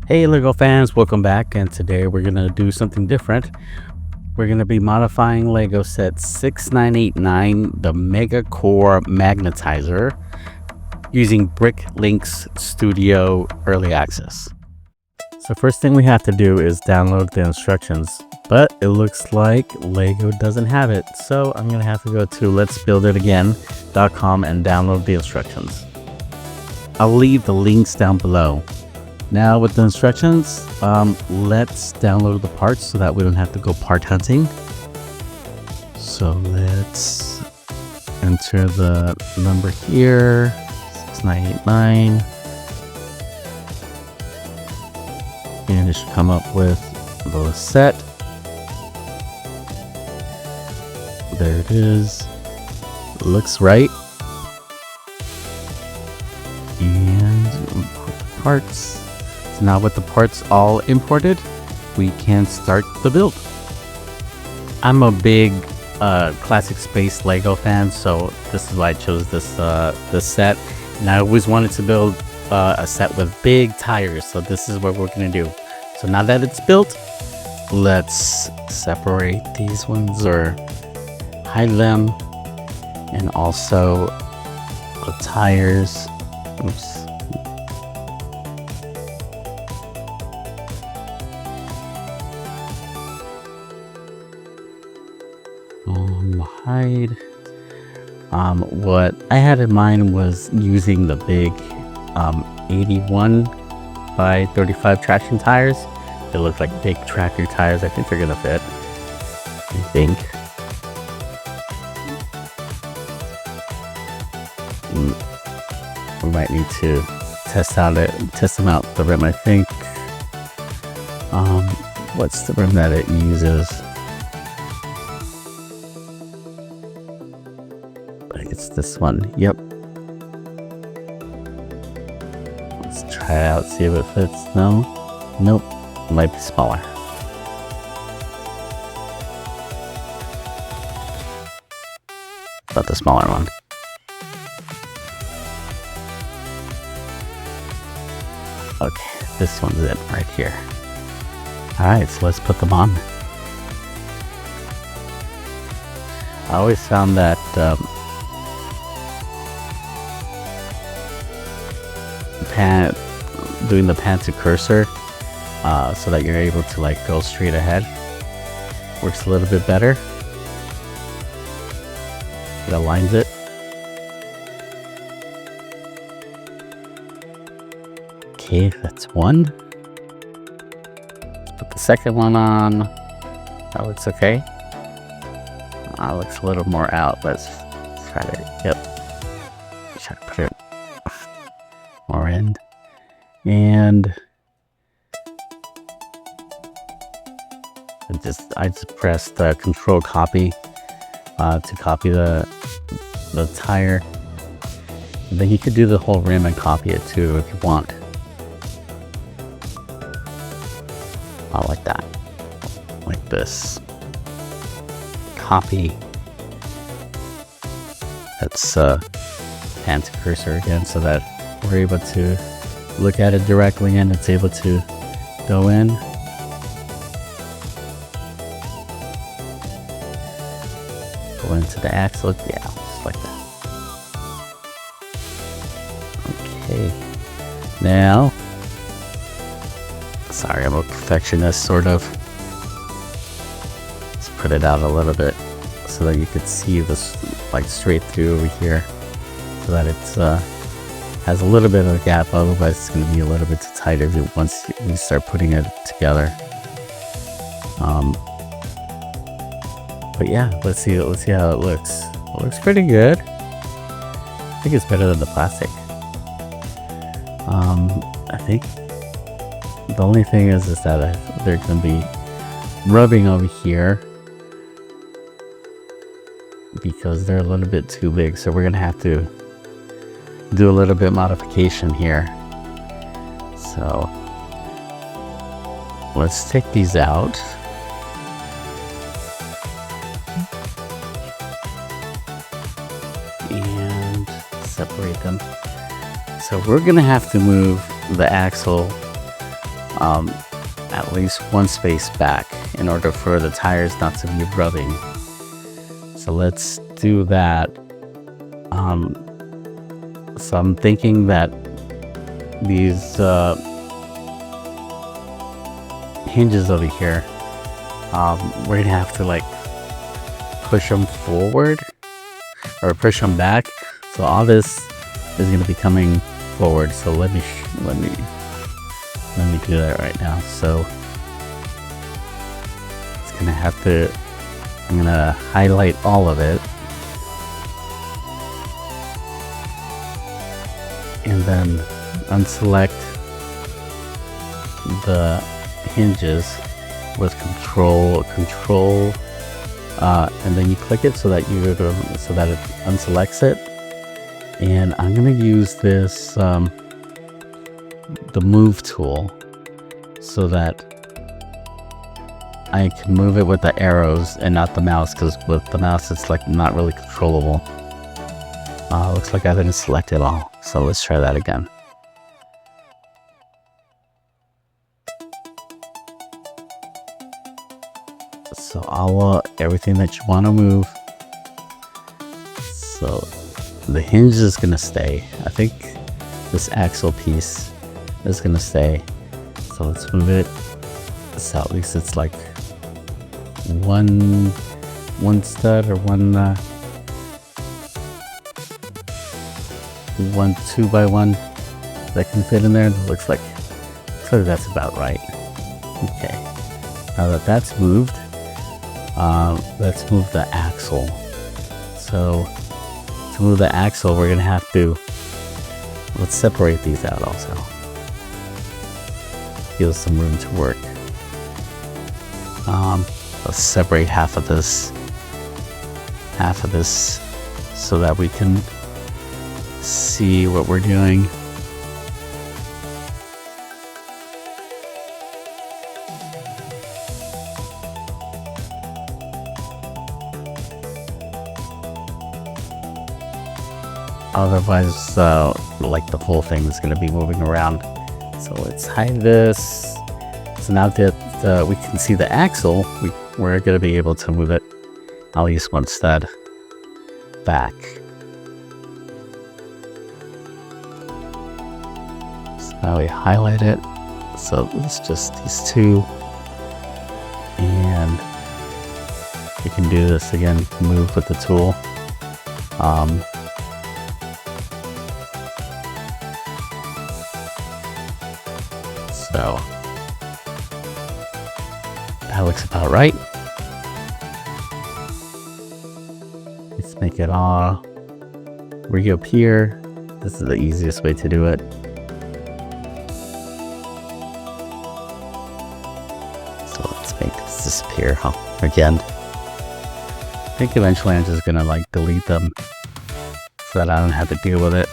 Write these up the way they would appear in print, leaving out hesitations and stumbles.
Hey Lego fans, welcome back, and today we're gonna do something different. We're gonna be modifying Lego set 6989, the Mega Core Magnetizer, using BrickLink's Studio Early Access. So first thing we have to do is download the instructions, but it looks like Lego doesn't have it. So I'm gonna have to go to letsbuilditagain.com and download the instructions. I'll leave the links down below. Now with the instructions, let's download the parts so that we don't have to go part hunting. So let's enter the number here, 6989. And it should come up with the set. There it is. Looks right. And put the parts. So now with the parts all imported, we can start the build. I'm a big classic space Lego fan, so this is why I chose this set. And I always wanted to build a set with big tires, so this is what we're gonna do. So now that it's built, let's separate these ones or hide them, and also the tires. Oops. Hide. What I had in mind was using the big 81 by 35 traction tires. They look like big tractor tires. I think they're gonna fit. I think. We might need to test them out the rim. I think. What's the rim that it uses? It's this one. Yep. Let's try it out, see if it fits. No. Nope. It might be smaller. But the smaller one. Okay, this one's it right here. Alright, so let's put them on. I always found that doing the pan to cursor so that you're able to like go straight ahead works a little bit better. It aligns it. Okay, that's one. Let's put the second one on. That looks okay. That looks a little more out. Let's try to, yep. Try to put it more in. And I just pressed Control Copy to copy the tire. And then you could do the whole rim and copy it too if you want. I like that. Like this. Copy. That's pan to cursor again so that we're able to look at it directly and it's able to go in. Go into the axle. Yeah, just like that. Okay. Now, sorry, I'm a perfectionist, sort of. Let's put it out a little bit so that you could see this like straight through over here, so that it's has a little bit of a gap. Otherwise, it's going to be a little bit too tight once we start putting it together. But yeah, let's see how it looks. It looks pretty good. I think it's better than the plastic. I think the only thing is that they're going to be rubbing over here because they're a little bit too big. So we're going to have to do a little bit of modification here. So let's take these out. And separate them. So we're gonna have to move the axle at least one space back in order for the tires not to be rubbing. So let's do that. So I'm thinking that these hinges over here, we're gonna have to like push them forward or push them back. So all this is gonna be coming forward. So let me do that right now. So it's gonna have to. I'm gonna highlight all of it, and then unselect the hinges with control, and then you click it so that it unselects it. And I'm gonna use this the move tool so that I can move it with the arrows and not the mouse, because with the mouse it's like not really controllable. Looks like I didn't select it all, so let's try that again. So I'll everything that you want to move. So the hinge is gonna stay. I think this axle piece is gonna stay. So let's move it. So at least it's like one stud or one 2x1 that can fit in there. It looks like, so that's about right. Okay, now that that's moved, let's move the axle. So to move the axle, we're gonna have to, let's separate these out also. Give us some room to work. Let's separate half of this so that we can see what we're doing. Otherwise, like the whole thing is going to be moving around. So let's hide this. So now that we can see the axle, we're going to be able to move it at least one stud back. So now we highlight it. So it's just these two. And you can do this again, move with the tool. So that looks about right. Let's make it all reappear. This is the easiest way to do it. So let's make this disappear again. I think eventually I'm just gonna like delete them so that I don't have to deal with it.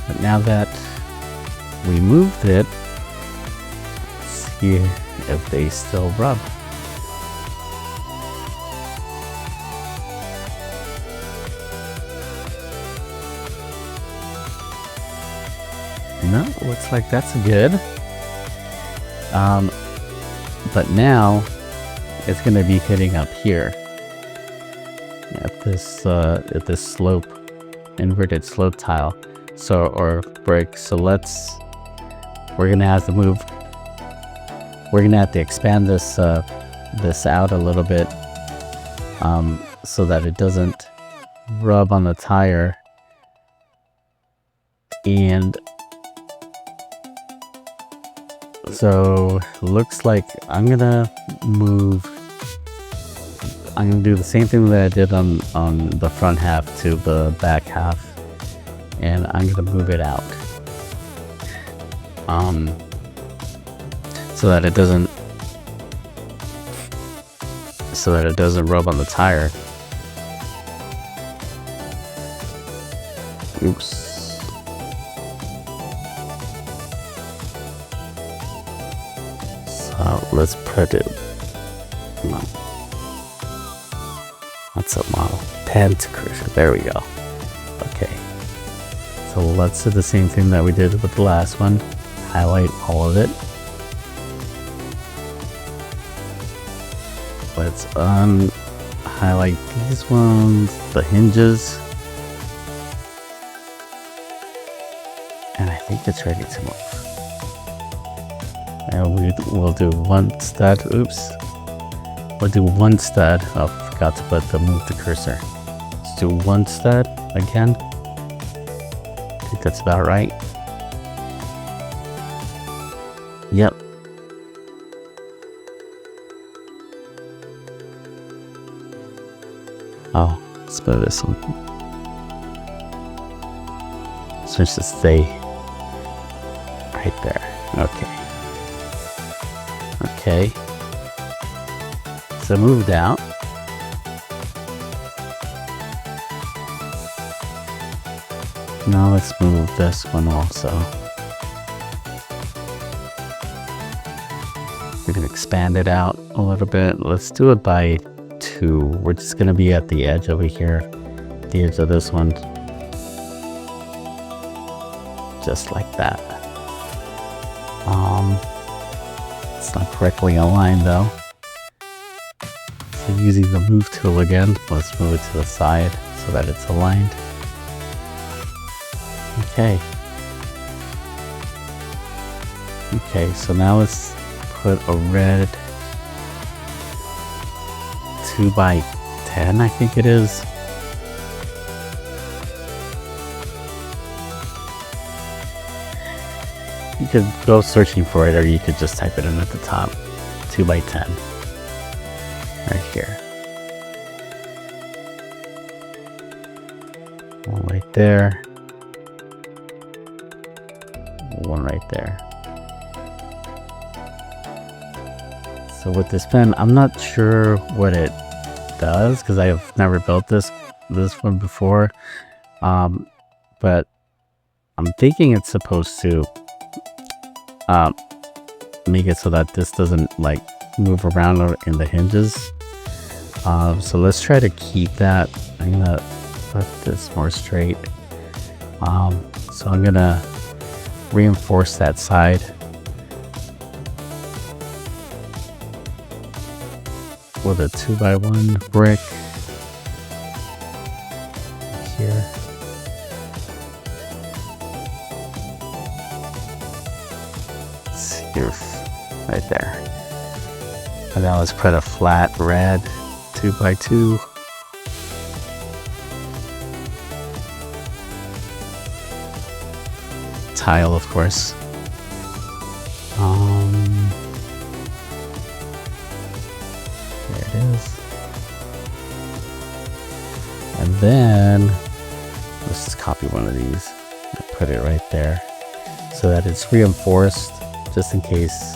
But now that we moved it, let's see if they still rub. No, looks like that's good. But now it's going to be hitting up here at this slope, inverted slope tile. So, or brick. So we're gonna have to move. We're gonna have to expand this this out a little bit, so that it doesn't rub on the tire. And so looks like I'm gonna do the same thing that I did on the front half to the back half. And I'm gonna move it out, so that it doesn't rub on the tire. Oops. So let's put it. What's up, model? Pen to cursor. There we go. Okay. So let's do the same thing that we did with the last one. Highlight all of it. Let's highlight these ones, the hinges. And I think it's ready to move. And we'll do one stud. Oops. We'll do one stud. Oh, forgot to put the move the cursor. Let's do one stud again. I think that's about right. Yep. Oh, let's move this one. Switch to stay right there. Okay. Okay. So moved out. Now let's move this one also. We can expand it out a little bit. Let's do it by 2. We're just gonna be at the edge over here, the edge of this one, just like that. It's not correctly aligned though. So using the move tool again, let's move it to the side so that it's aligned. Okay. Okay, so now let's put a red 2x10, I think it is. You could go searching for it, or you could just type it in at the top. 2x10. Right here. One right there. One right there. So with this pen, I'm not sure what it does because I have never built this one before. But I'm thinking it's supposed to make it so that this doesn't like move around in the hinges. So let's try to keep that. I'm gonna put this more straight. So I'm gonna reinforce that side with a 2x1 brick here. Right there. And now let's put a flat red 2x2. Tile, of course. There it is. And then let's just copy one of these and put it right there so that it's reinforced, just in case.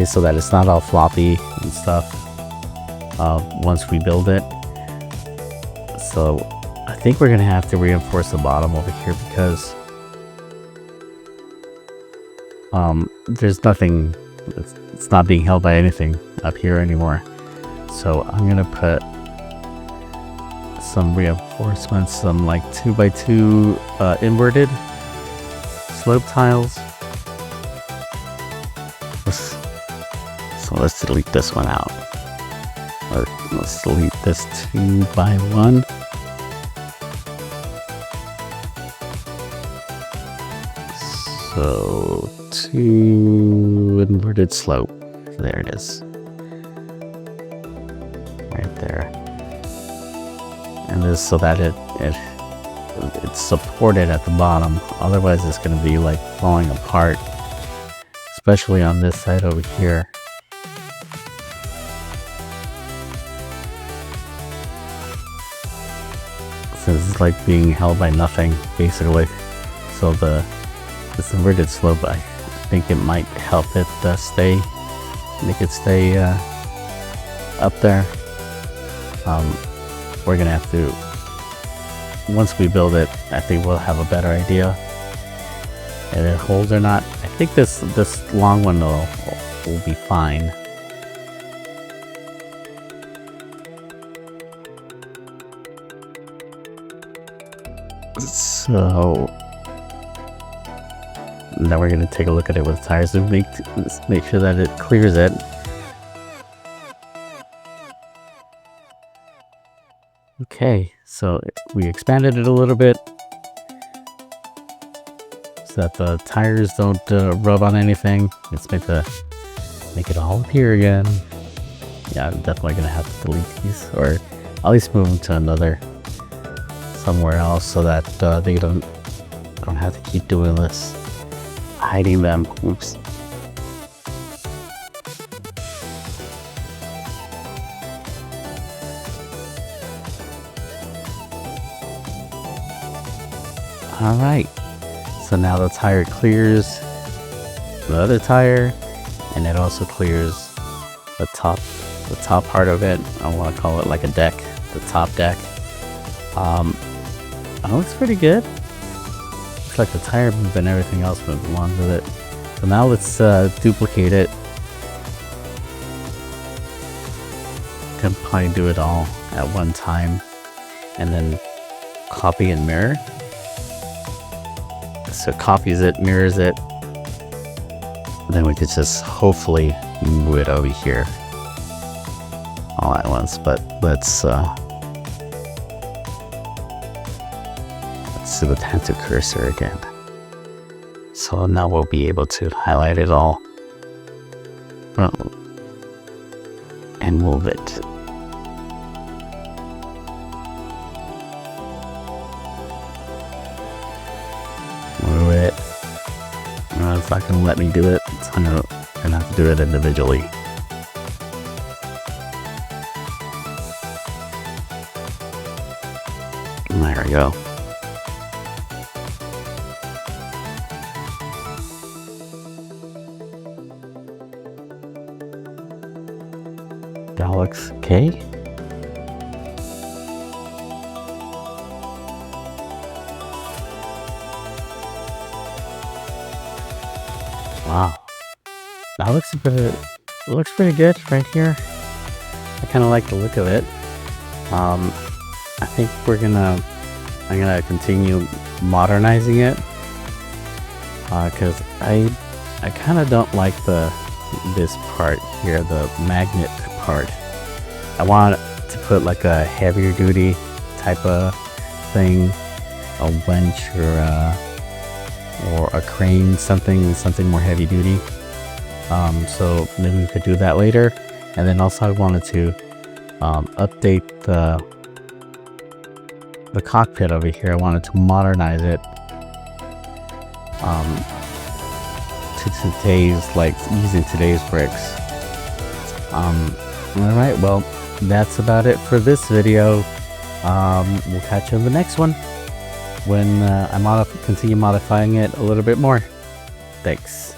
So that it's not all floppy and stuff once we build it. So I think we're gonna have to reinforce the bottom over here because there's nothing, it's not being held by anything up here anymore. So I'm gonna put some reinforcements, some like 2x2 inverted slope tiles. So let's delete this one out. Or let's delete this 2x1. So 2 inverted slope. There it is. Right there. And this so that it's supported at the bottom. Otherwise it's going to be like falling apart. Especially on this side over here. So this is like being held by nothing, basically. So this inverted slope, I think it might help it stay, make it stay up there. We're gonna have to, once we build it, I think we'll have a better idea if it holds or not. I think this long one will be fine. So now we're going to take a look at it with tires to make sure that it clears it. Okay, so we expanded it a little bit so that the tires don't rub on anything. Let's make it all appear again. Yeah, I'm definitely gonna have to delete these, or at least move them to somewhere else, so that they don't have to keep doing this, hiding them. Oops. All right. So now the tire clears the other tire, and it also clears the top part of it. I want to call it like a deck, the top deck. It looks pretty good. Looks like the tire moved and everything else moved along with it. So now let's duplicate it. Can probably do it all at one time, and then copy and mirror. So it copies it, mirrors it, then we could just hopefully move it over here all at once. But let's do the tangent cursor again. So now we'll be able to highlight it all and move it. Move it. It's not gonna let me do it. I'm gonna have to do it individually. There we go. That looks okay. Wow, that looks pretty good right here. I kind of like the look of it. I think I'm gonna continue modernizing it, because I kind of don't like this part here, the magnet part. I want to put like a heavier duty type of thing, a winch or a crane, something more heavy duty. So maybe we could do that later. And then also I wanted to update the cockpit over here. I wanted to modernize it to today's, like using today's bricks. Alright, well, that's about it for this video. We'll catch you in the next one when I continue modifying it a little bit more. Thanks.